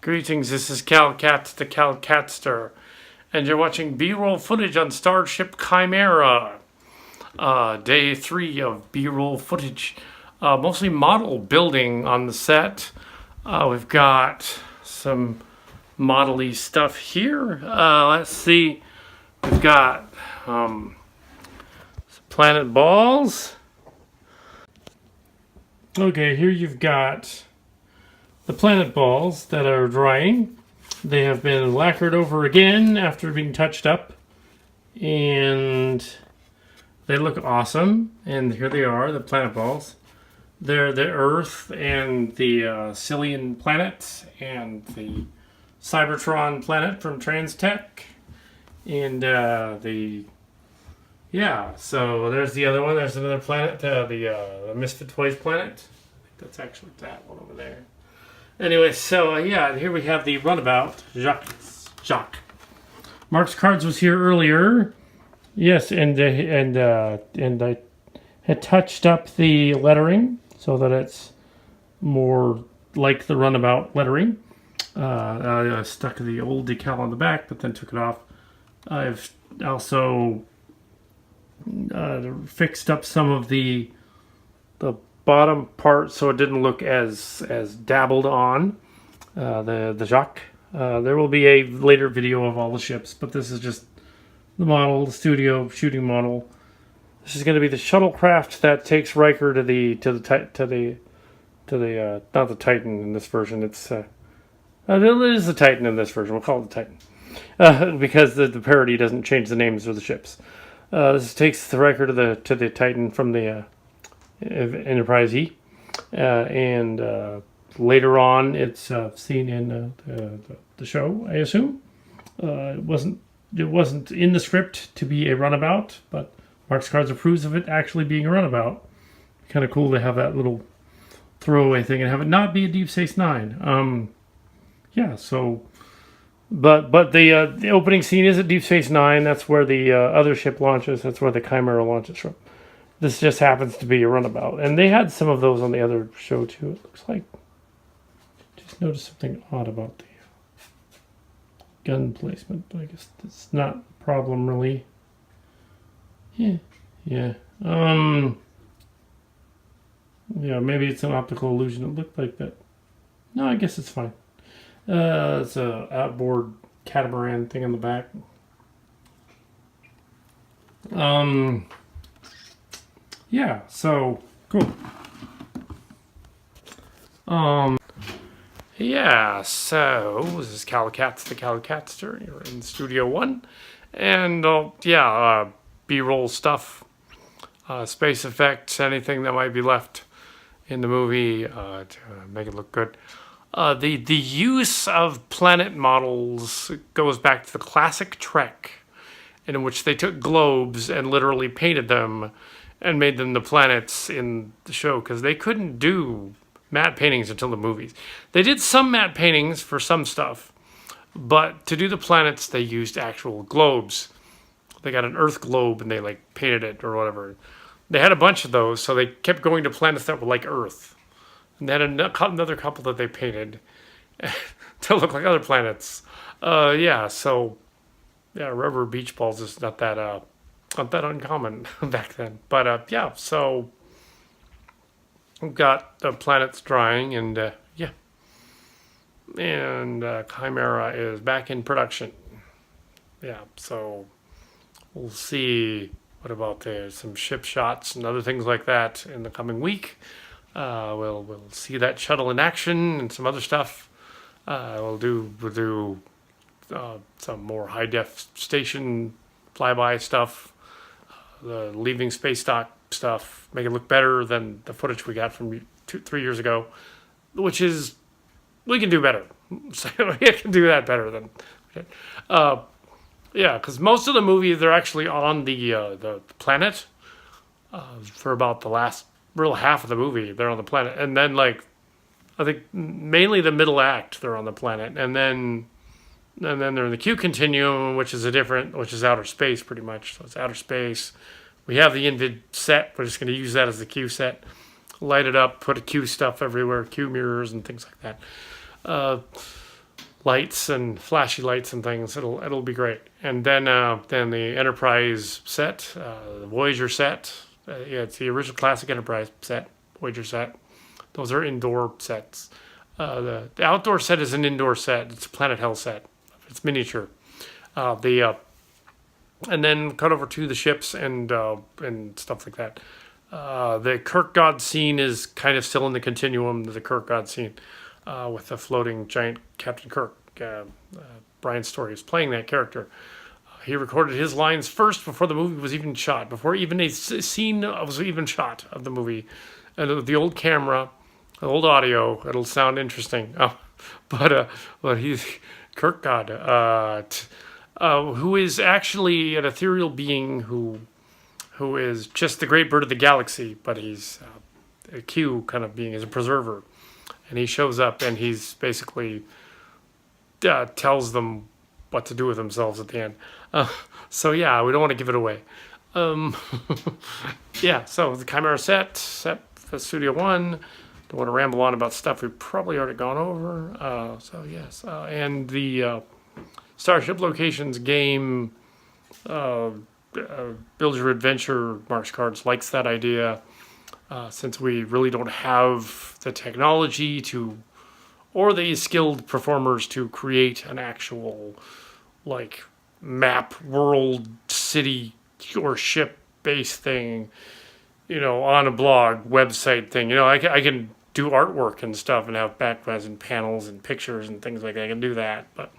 Greetings, this is Kal Kat, the Kal Katster, and you're watching B-roll footage on Starship Chimera. Day 3 of B-roll footage, mostly model building on the set. We've got some model-y stuff here. Let's see, we've got some planet balls. Okay, here you've got the planet balls that are drying. They have been lacquered over again after being touched up, and they look awesome. And here they are, the planet balls. They're the Earth and the Cillian planet and the Cybertron planet from Transtech, and so there's the other one. There's another planet, the Misfit Toys planet. I think that's actually that one over there. Anyway, so here we have the runabout, Jacques. Marx Cards was here earlier. Yes, and I had touched up the lettering so that it's more like the runabout lettering. I stuck the old decal on the back, but then took it off. I've also fixed up some of the bottom part so it didn't look as dabbled on the Jacques. There will be a later video of all the ships, but this is just the model, the studio shooting model. This is going to be the shuttlecraft that takes Riker to the not the Titan in this version. It is the Titan in this version. We'll call it the Titan because the parody doesn't change the names of the ships. This takes the Riker to the Titan from the Enterprise E, and later on it's seen in the show, I assume. It wasn't in the script to be a runabout, but Marx Cards approves of it actually being a runabout. Kind of cool to have that little throwaway thing and have it not be a Deep Space Nine. But the opening scene is at Deep Space Nine. That's where the other ship launches. That's where the Chimera launches from. This just happens to be a runabout. And they had some of those on the other show, too. It looks like... Just noticed something odd about the gun placement. But I guess that's not a problem, really. Yeah. Yeah, maybe it's an optical illusion. It looked like that. No, I guess it's fine. It's a outboard catamaran thing on the back. So cool. So this is Kal Kat, the Kal Katster. You're in Studio One, and B-roll stuff, space effects, anything that might be left in the movie to make it look good. The use of planet models goes back to the classic Trek, in which they took globes and literally painted them and made them the planets in the show, because they couldn't do matte paintings until the movies. They did some matte paintings for some stuff, but to do the planets, they used actual globes. They got an Earth globe and they painted it or whatever. They had a bunch of those, so they kept going to planets that were like Earth. And they had another couple that they painted to look like other planets. Rubber beach balls is not that uncommon back then. But so we've got the planets drying, and Chimera is back in production. So we'll see. What about some ship shots and other things like that in the coming week? We'll see that shuttle in action and some other stuff. We'll do some more high def station flyby stuff. The leaving space dock stuff, make it look better than the footage we got from 3 years ago, which is, we can do better. So we can do that better than we did. Because most of the movie, they're actually on the planet for about the last real half of the movie. They're on the planet, and then I think mainly the middle act they're on the planet, and then they're in the Q continuum, which is outer space pretty much. So it's outer space. We have the Invid set. We're just going to use that as the Q set. Light it up, put a Q stuff everywhere, Q mirrors and things like that. lights and flashy lights and things. It'll be great. And then the Enterprise set, the Voyager set. Yeah, it's the original classic Enterprise set, Voyager set. Those are indoor sets. The outdoor set is an indoor set. It's a Planet Hell set. It's miniature. And then cut over to the ships and stuff like that. The Kirk God scene is kind of still in the continuum of the Kirk God scene, with the floating giant Captain Kirk. Brian Story is playing that character. He recorded his lines first before the movie was even shot, before even a scene was even shot of the movie. And the old camera, the old audio, it'll sound interesting. But he's Kirk God, who is actually an ethereal being who is just the great bird of the galaxy, but he's a Q kind of being as a preserver. And he shows up and he's basically tells them what to do with themselves at the end. So yeah, we don't want to give it away. Yeah, so the Chimera set for Studio One. Don't want to ramble on about stuff we've probably already gone over. So yes, and the Starship Locations game, Build Your Adventure. Marx Cards likes that idea, since we really don't have the technology or the skilled performers to create an actual like map, world, city, or ship based thing, on a blog website thing. I can do artwork and stuff and have backgrounds and panels and pictures and things like that. I can do that, but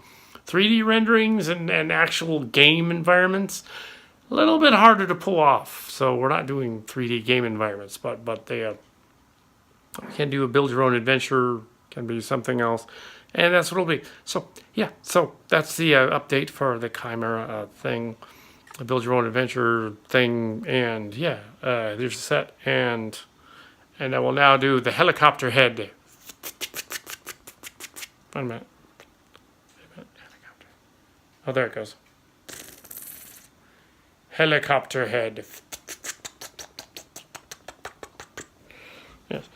3D renderings and actual game environments, a little bit harder to pull off. So we're not doing 3D game environments, but they can do a build your own adventure, can be something else, and that's what it'll be. So yeah, so that's the update for the Chimera thing, the build your own adventure thing, and yeah, there's the set, and I will now do the helicopter head. Wait a minute. Oh, there it goes. Helicopter head. Yes.